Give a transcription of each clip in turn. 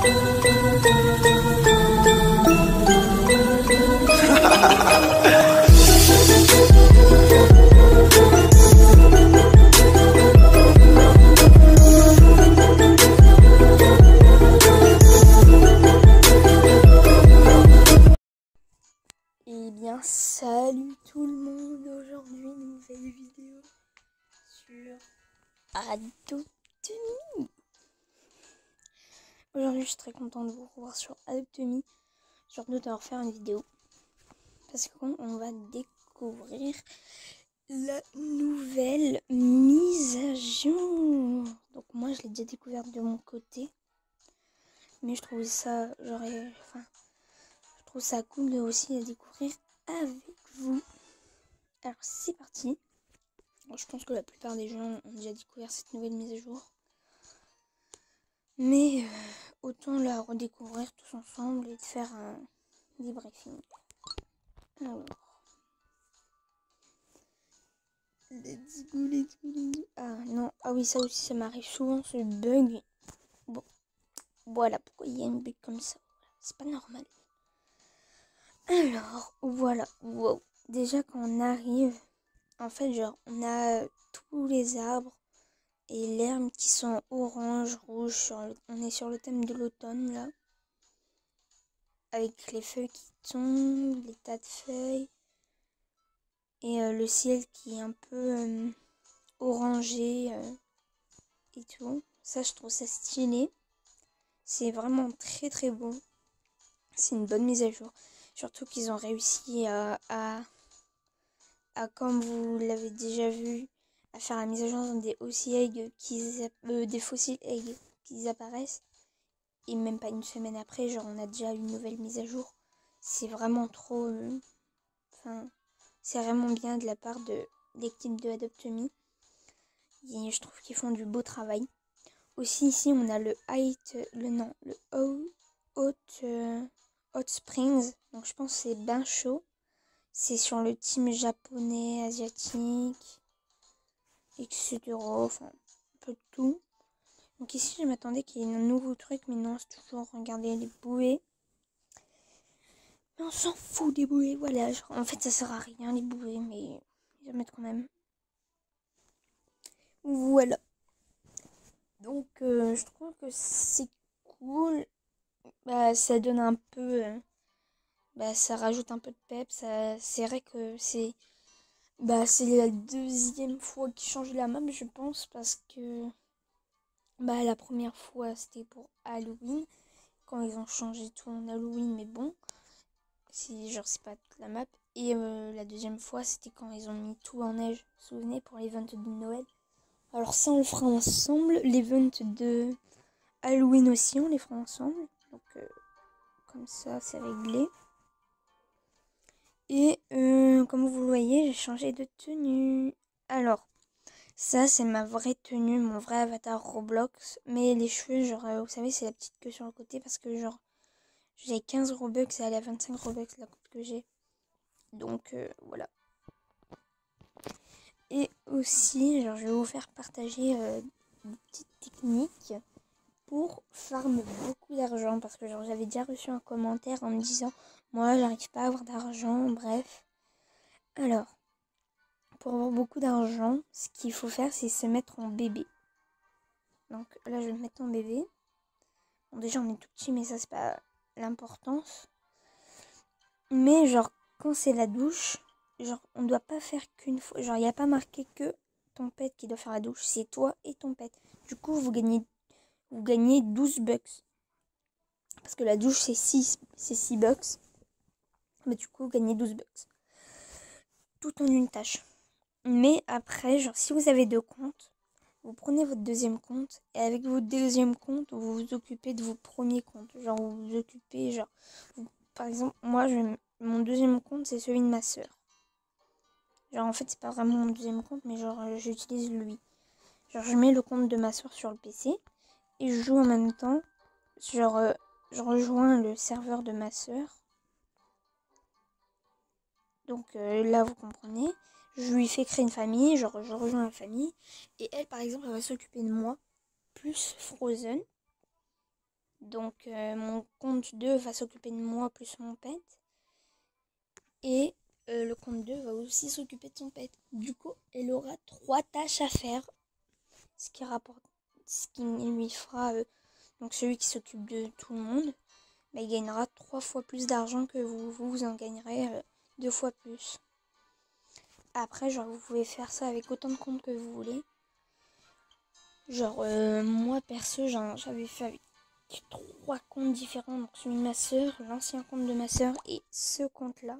Eh bien, salut tout le monde, aujourd'hui nouvelle vidéo sur Adopt-Me. Aujourd'hui je suis très contente de vous revoir sur Adopt-Me. J'ai hâte de leur faire une vidéo parce qu'on va découvrir la nouvelle mise à jour. Donc moi je l'ai déjà découverte de mon côté, mais je trouve ça je trouve ça cool de aussi la découvrir avec vous. Alors c'est parti. Bon, je pense que la plupart des gens ont déjà découvert cette nouvelle mise à jour. Mais autant la redécouvrir tous ensemble et de faire un débriefing. Alors. Let's go, let's go, let's go. Ah non, ah oui, ça aussi ça m'arrive souvent ce bug. Bon, voilà pourquoi il y a un bug comme ça. C'est pas normal. Alors, voilà. Wow. Déjà quand on arrive, en fait, genre, on a tous les arbres et l'herbe qui sont orange, rouge. On est sur le thème de l'automne, là. Avec les feuilles qui tombent, les tas de feuilles. Et le ciel qui est un peu orangé et tout. Ça, je trouve ça stylé. C'est vraiment très très beau. C'est une bonne mise à jour. Surtout qu'ils ont réussi comme vous l'avez déjà vu, à faire la mise à jour des des fossiles eggs qui apparaissent. Et même pas une semaine après, genre on a déjà une nouvelle mise à jour. C'est vraiment trop... c'est vraiment bien de la part de l'équipe de Adopt-Me. Et je trouve qu'ils font du beau travail. Aussi ici on a le Hot Springs. Donc je pense que c'est bain chaud. C'est sur le team japonais, asiatique, etc. Enfin, un peu de tout. Donc ici, je m'attendais qu'il y ait un nouveau truc, mais non, c'est toujours regarder les bouées. Mais on s'en fout des bouées, voilà. Genre, en fait, ça sert à rien les bouées, mais ils en mettent quand même. Voilà. Donc, je trouve que c'est cool. Bah, ça donne un peu... ça rajoute un peu de peps. C'est vrai que c'est la deuxième fois qu'ils changent la map, je pense, parce que la première fois c'était pour Halloween, quand ils ont changé tout en Halloween, mais bon, c'est pas toute la map. Et la deuxième fois c'était quand ils ont mis tout en neige, vous vous souvenez, pour l'event de Noël. Alors ça on le fera ensemble, l'event de Halloween aussi on les fera ensemble, donc comme ça c'est réglé. Et comme vous le voyez, j'ai changé de tenue. Alors, ça c'est ma vraie tenue, mon vrai avatar Roblox. Mais les cheveux, genre, vous savez, c'est la petite queue sur le côté parce que genre, j'ai 15 Robux et elle est à 25 Robux la coupe que j'ai. Donc, voilà. Et aussi, genre, je vais vous faire partager des petites techniques pour farm beaucoup d'argent. Parce que genre, j'avais déjà reçu un commentaire en me disant, moi, j'arrive pas à avoir d'argent, bref. Alors, pour avoir beaucoup d'argent, ce qu'il faut faire, c'est se mettre en bébé. Donc là, je vais me mettre en bébé. Bon, déjà, on est tout petit, mais ça, c'est pas l'importance. Mais genre, quand c'est la douche, genre, on doit pas faire qu'une fois. Genre, il n'y a pas marqué que ton pet qui doit faire la douche. C'est toi et ton pet. Du coup, vous gagnez 12 bucks. Parce que la douche, c'est 6 bucks. Mais du coup, vous gagnez 12 bucks. Tout en une tâche. Mais après, genre, si vous avez 2 comptes, vous prenez votre deuxième compte et avec votre deuxième compte, vous vous occupez de vos premiers comptes. Genre, vous vous occupez, par exemple, moi, mon deuxième compte, c'est celui de ma soeur. Genre, en fait, c'est pas vraiment mon deuxième compte, mais genre, j'utilise lui. Genre, je mets le compte de ma soeur sur le PC et je joue en même temps. Genre, je rejoins le serveur de ma soeur. Donc là, vous comprenez. Je lui fais créer une famille, je rejoins la famille. Et elle, par exemple, elle va s'occuper de moi, plus Frozen. Donc mon compte 2 va s'occuper de moi plus mon pet. Et le compte 2 va aussi s'occuper de son pet. Du coup, elle aura 3 tâches à faire. Ce qui lui fera... donc celui qui s'occupe de tout le monde, bah, il gagnera 3 fois plus d'argent que vous. Vous en gagnerez 2 fois plus. Après, genre, vous pouvez faire ça avec autant de comptes que vous voulez. Genre, moi, perso, j'avais fait avec 3 comptes différents. Donc, celui de ma soeur, l'ancien compte de ma soeur et ce compte-là.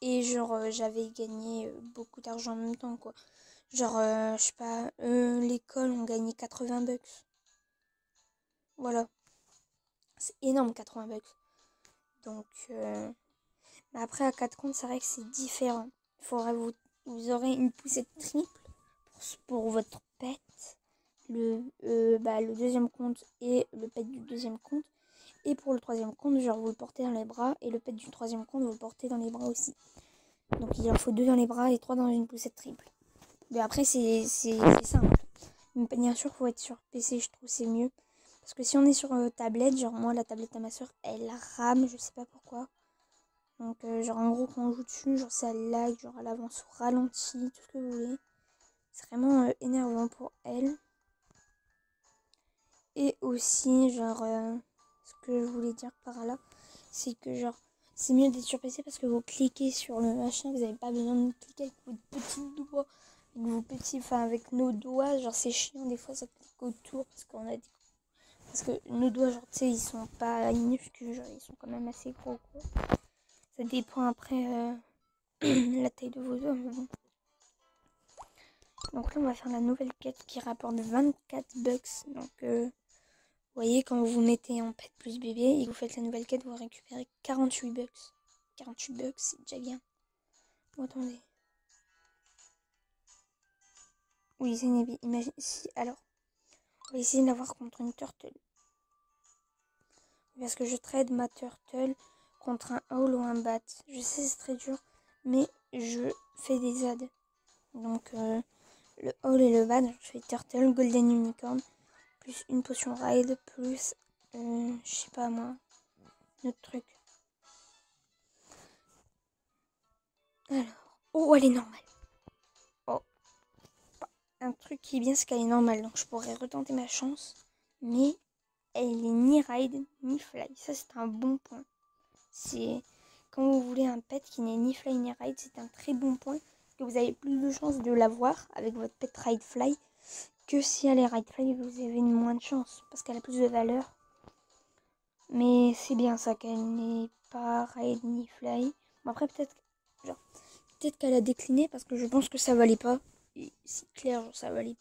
Et genre, j'avais gagné beaucoup d'argent en même temps, quoi. Genre, je sais pas, l'école, on gagnait 80 bucks. Voilà. C'est énorme, 80 bucks. Donc, mais après, à 4 comptes, c'est vrai que c'est différent. Vous aurez une poussette triple pour votre pet, le deuxième compte et le pet du deuxième compte. Et pour le troisième compte, genre vous le portez dans les bras et le pet du troisième compte, vous le portez dans les bras aussi. Donc il en faut 2 dans les bras et 3 dans une poussette triple. Mais après, c'est simple. Mais bien sûr, faut être sur PC, je trouve c'est mieux. Parce que si on est sur tablette, genre moi, la tablette à ma soeur, elle rame, je sais pas pourquoi. Donc, genre en gros, quand on joue dessus, genre ça lag, genre elle avance au ralenti, tout ce que vous voulez. C'est vraiment énervant pour elle. Et aussi, genre, ce que je voulais dire par là, c'est que genre, c'est mieux d'être sur PC parce que vous cliquez sur le machin, vous n'avez pas besoin de cliquer avec votre petit doigt. Avec nos doigts, genre c'est chiant, des fois ça clique autour parce que nos doigts, genre, tu sais, ils sont pas minuscules, genre, ils sont quand même assez gros, quoi. Ça dépend après la taille de vos doigts, mais bon. Donc là, on va faire la nouvelle quête qui rapporte 24 bucks. Donc, vous voyez, quand vous mettez en pet plus bébé et que vous faites la nouvelle quête, vous récupérez 48 bucks. 48 bucks, c'est déjà bien. Bon, attendez. Oui, c'est une imagine si. Alors, on va essayer de l'avoir contre une turtle. Parce que je trade ma turtle contre un owl ou un bat. Je sais, c'est très dur, mais je fais des odds. Donc, le owl et le bat, je fais turtle, golden unicorn, plus une potion ride, plus, je sais pas moi, notre truc. Alors, oh, elle est normale. Oh, un truc qui est bien, c'est qu'elle est normale, donc je pourrais retenter ma chance, mais elle est ni ride ni fly. Ça, c'est un bon point. C'est quand vous voulez un pet qui n'est ni fly ni ride, c'est un très bon point, que vous avez plus de chances de l'avoir avec votre pet ride fly que si elle est ride fly, vous avez une moins de chance parce qu'elle a plus de valeur. Mais c'est bien ça qu'elle n'est pas ride ni fly. Bon, après peut-être qu'elle a décliné parce que je pense que ça valait pas. Et c'est clair, genre, ça valait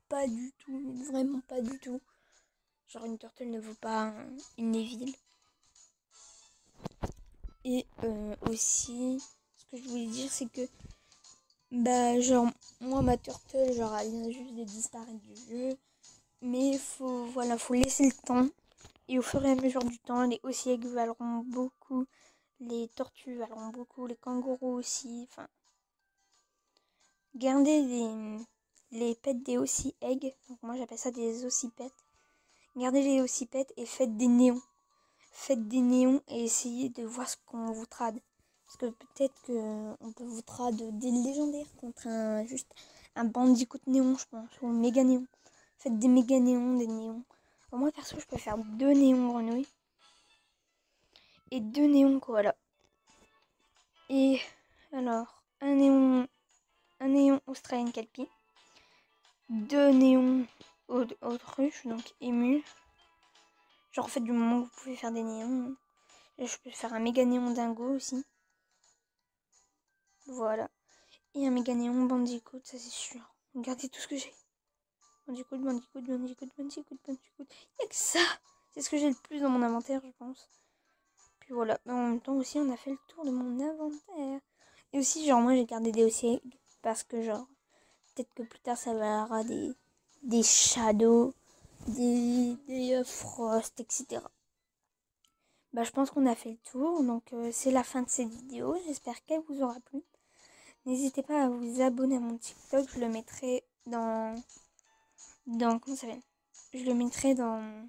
pas du tout, vraiment pas du tout. Genre une turtle ne vaut pas une Neville. Et aussi, ce que je voulais dire, c'est que bah genre moi ma turtle, genre elle vient juste de disparaître du jeu. Mais faut laisser le temps. Et au fur et à mesure du temps, les osseillegs valeront beaucoup, les tortues valeront beaucoup, les kangourous aussi. Enfin, gardez les pets des osseillegs. Donc moi j'appelle ça des ossipets. Gardez les ossipets et faites des néons. Faites des néons et essayez de voir ce qu'on vous trade. Parce que peut-être qu'on peut vous trade des légendaires contre juste un bandicoot néon, je pense, ou un méga néon. Faites des méga néons, des néons. Alors moi perso, je peux faire 2 néons grenouilles et 2 néons koala. Et alors, un néon australienne calpie, 2 néons autruche, donc ému. Genre en fait du moment où vous pouvez faire des néons. Là, je peux faire un méga néon dingo aussi. Voilà. Et un méga néon bandicoot, ça c'est sûr. Regardez tout ce que j'ai. Bandicoot. Il n'y a que ça. C'est ce que j'ai le plus dans mon inventaire, je pense. Puis voilà. Mais en même temps aussi, on a fait le tour de mon inventaire. Et aussi, genre, moi j'ai gardé des OCEG. Parce que, genre, peut-être que plus tard ça valera des shadows, des frost, etc. Bah, je pense qu'on a fait le tour. Donc, c'est la fin de cette vidéo. J'espère qu'elle vous aura plu. N'hésitez pas à vous abonner à mon TikTok. Je le mettrai dans comment ça s'appelle ? Je le mettrai dans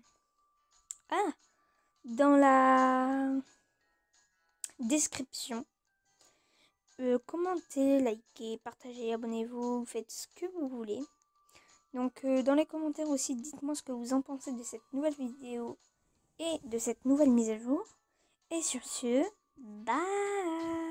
dans la description. Commentez, likez, partagez, abonnez-vous, faites ce que vous voulez. Donc dans les commentaires aussi, dites-moi ce que vous en pensez de cette nouvelle vidéo et de cette nouvelle mise à jour. Et sur ce, bye!